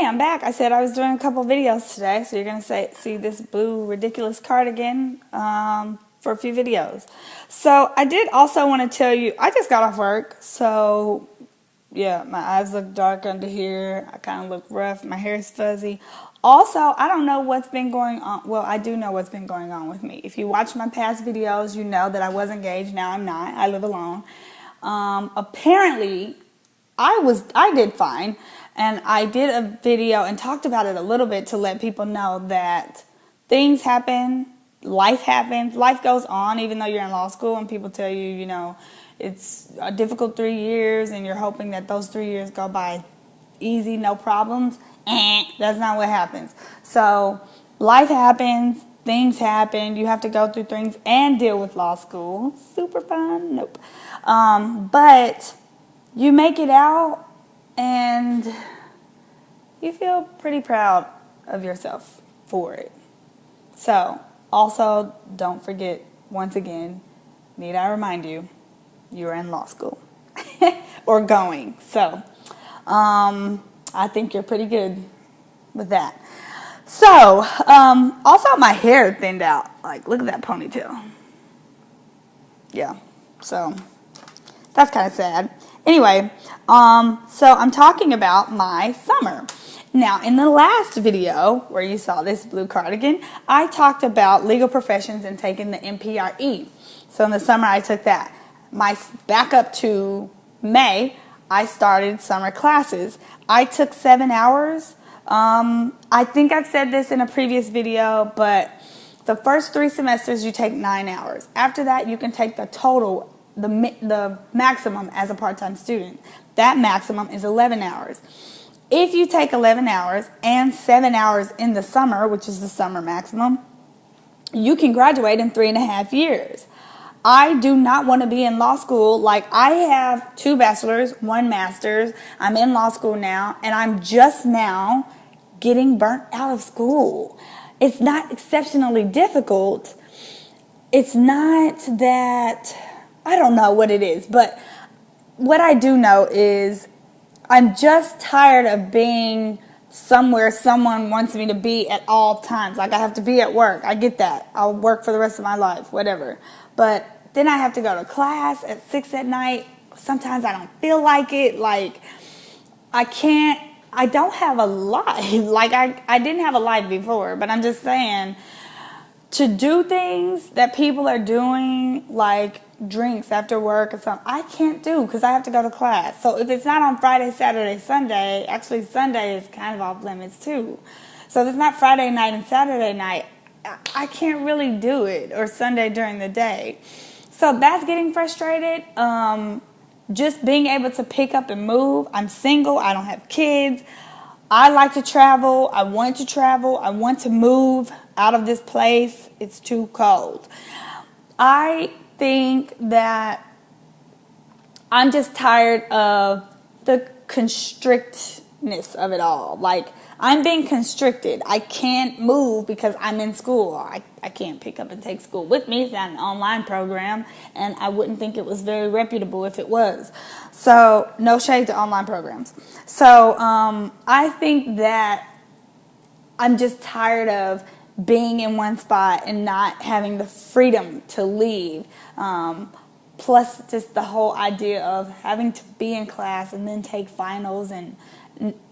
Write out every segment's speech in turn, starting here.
I'm back. I said I was doing a couple videos today, so you're going to see this blue ridiculous cardigan for a few videos. So I did also want to tell you, I just got off work, so yeah, my eyes look dark under here. I kind of look rough. My hair is fuzzy. Also, I don't know what's been going on. Well, I do know what's been going on with me. If you watch my past videos, you know that I was engaged. Now I'm not. I live alone. Apparently, I did fine, and I did a video and talked about it a little bit to let people know that things happen, life happens, life goes on even though you're in law school, and people tell you, you know, it's a difficult 3 years and you're hoping that those 3 years go by easy, no problems. That's not what happens. So life happens, things happen, you have to go through things and deal with law school. Super fun? Nope. But you make it out and you feel pretty proud of yourself for it. So, also, don't forget, once again, need I remind you, you're in law school or going. So, I think you're pretty good with that. So, also my hair thinned out. Like, look at that ponytail. Yeah, so that's kind of sad. Anyway, so I'm talking about my summer. Now, in the last video where you saw this blue cardigan, I talked about legal professions and taking the MPRE. So in the summer, I took that. Back up to May, I started summer classes. I took 7 hours. I think I've said this in a previous video, but the first 3 semesters, you take 9 hours. After that, you can take the total, the maximum as a part-time student. That maximum is 11 hours. If you take 11 hours and 7 hours in the summer, which is the summer maximum, you can graduate in 3.5 years. I do not want to be in law school. Like, I have 2 bachelors, 1 master's. I'm in law school now, and I'm just now getting burnt out of school. It's not exceptionally difficult. It's not that, I don't know what it is, but what I do know is I'm just tired of being somewhere someone wants me to be at all times. Like, I have to be at work. I get that. I'll work for the rest of my life, whatever. But then I have to go to class at 6 at night. Sometimes I don't feel like it. Like, I don't have a life. Like, I didn't have a life before, but I'm just saying, to do things that people are doing, like drinks after work or something, I can't do because I have to go to class. So if it's not on Friday, Saturday, Sunday, actually Sunday is kind of off limits too. So if it's not Friday night and Saturday night, I can't really do it, or Sunday during the day. So that's getting frustrated. Just being able to pick up and move. I'm single. I don't have kids. I like to travel. I want to travel. I want to move out of this place. It's too cold. I think that I'm just tired of the constrictness of it all. Like, I'm being constricted. I can't move because I'm in school. I can't pick up and take school with me. It's not an online program, and I wouldn't think it was very reputable if it was. So, no shade to online programs. So, I think that I'm just tired of being in one spot and not having the freedom to leave. Plus, just the whole idea of having to be in class and then take finals. And,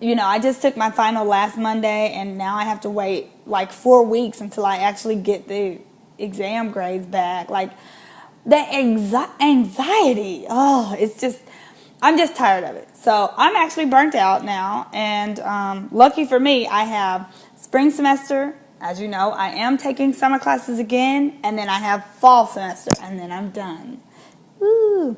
you know, I just took my final last Monday, and now I have to wait like 4 weeks until I actually get the exam grades back. Like, that anxiety, it's just, I'm just tired of it. So I'm actually burnt out now, and lucky for me, I have spring semester. As you know, I am taking summer classes again, and then I have fall semester, and then I'm done. Woo.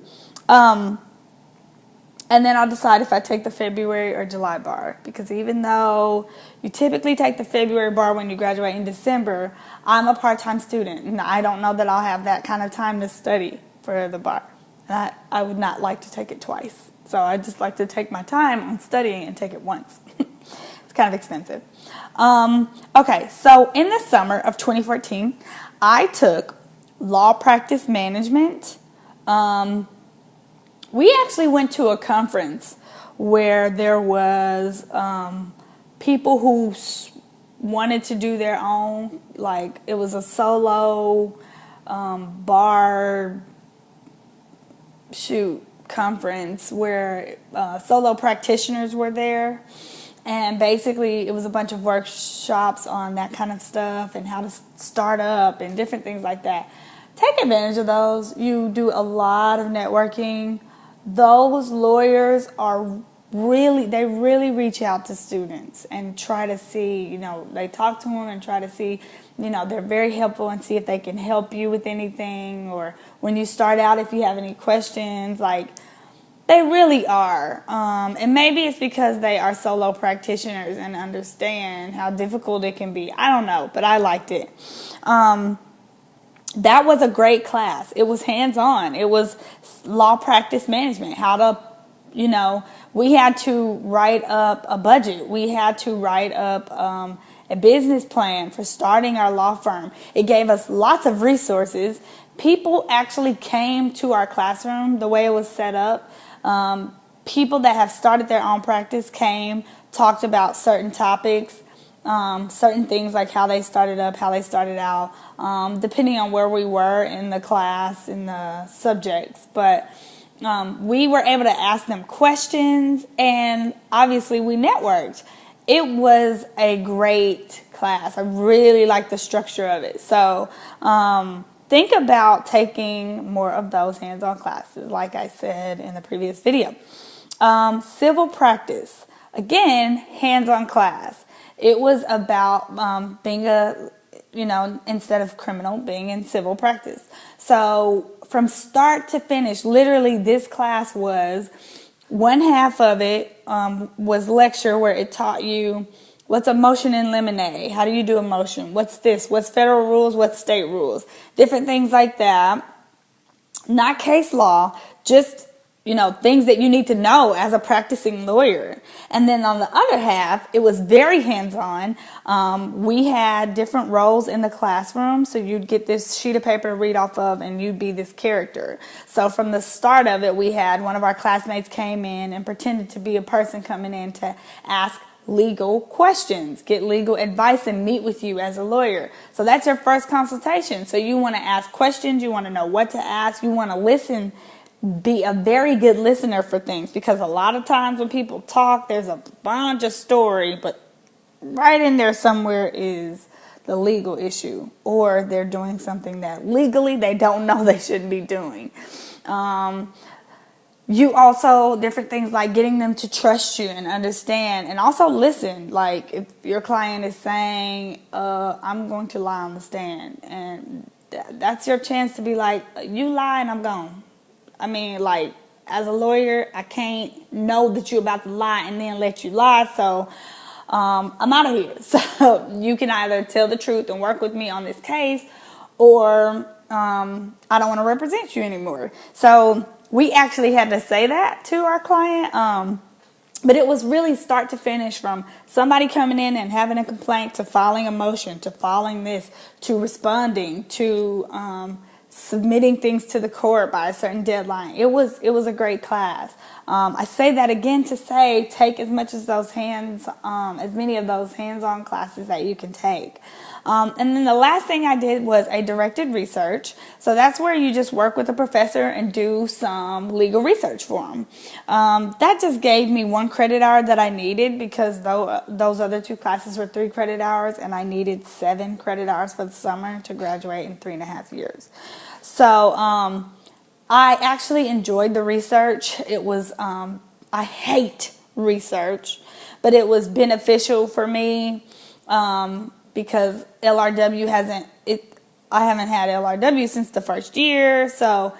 And then I'll decide if I take the February or July bar, because even though you typically take the February bar when you graduate in December, I'm a part-time student, and I don't know that I'll have that kind of time to study for the bar. And I would not like to take it twice. So I just like to take my time on studying and take it once. It's kind of expensive. Okay, so in the summer of 2014, I took law practice management. We actually went to a conference where there was people who wanted to do their own, like it was a solo bar conference where solo practitioners were there, and basically it was a bunch of workshops on that kind of stuff and how to start up and different things like that. Take advantage of those. You do a lot of networking. Those lawyers are they really reach out to students and try to see, they talk to them and try to see, they're very helpful and see if they can help you with anything, or when you start out, if you have any questions, like they really are. And maybe it's because they are solo practitioners and understand how difficult it can be. I don't know, but I liked it. That was a great class. It was hands-on. It was law practice management, how to, we had to write up a budget. We had to write up a business plan for starting our law firm. It gave us lots of resources. People actually came to our classroom the way it was set up. People that have started their own practice came, talked about certain topics, certain things like how they started up, how they started out, depending on where we were in the class, in the subjects. But we were able to ask them questions, and obviously we networked. It was a great class. I really liked the structure of it. So think about taking more of those hands-on classes, like I said in the previous video. Civil practice, again, hands-on class. It was about being instead of criminal, being in civil practice. So from start to finish, literally this class was, one half of it was lecture, where it taught you what's a motion in limine, how do you do a motion, what's this, what's federal rules, what's state rules, different things like that. Not case law, just things that you need to know as a practicing lawyer. And then on the other half, it was very hands-on. We had different roles in the classroom, so you'd get this sheet of paper to read off of, and you'd be this character. So from the start of it, we had one of our classmates came in and pretended to be a person coming in to ask legal questions, get legal advice, and meet with you as a lawyer. So that's your first consultation. So you want to ask questions, you want to know what to ask, you want to listen, be a very good listener for things, because a lot of times when people talk, there's a bunch of story, but right in there somewhere is the legal issue, or they're doing something that legally they don't know they shouldn't be doing. You also, different things like getting them to trust you and understand, and also listen. Like if your client is saying, I'm going to lie on the stand, and that's your chance to be like, you lie and I'm gone. I mean, like, as a lawyer, I can't know that you're about to lie and then let you lie, so I'm out of here. So you can either tell the truth and work with me on this case, or I don't want to represent you anymore. So we actually had to say that to our client, but it was really start to finish, from somebody coming in and having a complaint, to filing a motion, to filing this, to responding, to submitting things to the court by a certain deadline. It was a great class. I say that again to say, take as many of those hands-on classes that you can take. And then the last thing I did was a directed research. So that's where you just work with a professor and do some legal research for them. That just gave me 1 credit hour that I needed, because those other 2 classes were 3 credit hours, and I needed 7 credit hours for the summer to graduate in 3.5 years. So I actually enjoyed the research. It was, I hate research, but it was beneficial for me because LRW I haven't had LRW since the first year. So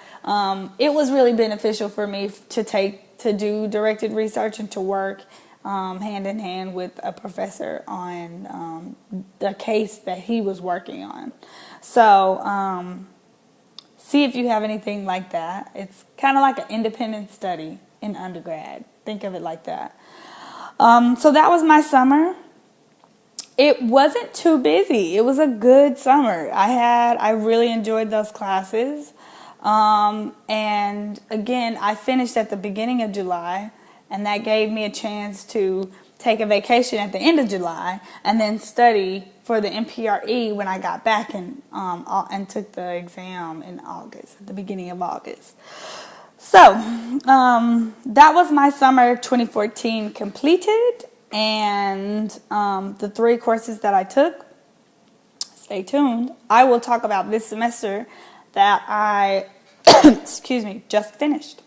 it was really beneficial for me to do directed research and to work hand in hand with a professor on the case that he was working on. So see if you have anything like that. It's kind of like an independent study in undergrad. Think of it like that. So that was my summer. It wasn't too busy. It was a good summer. I really enjoyed those classes. And again, I finished at the beginning of July, and that gave me a chance to take a vacation at the end of July, and then study for the MPRE when I got back and took the exam in August, at the beginning of August. So that was my summer 2014 completed, and the 3 courses that I took. Stay tuned. I will talk about this semester that I, excuse me, just finished.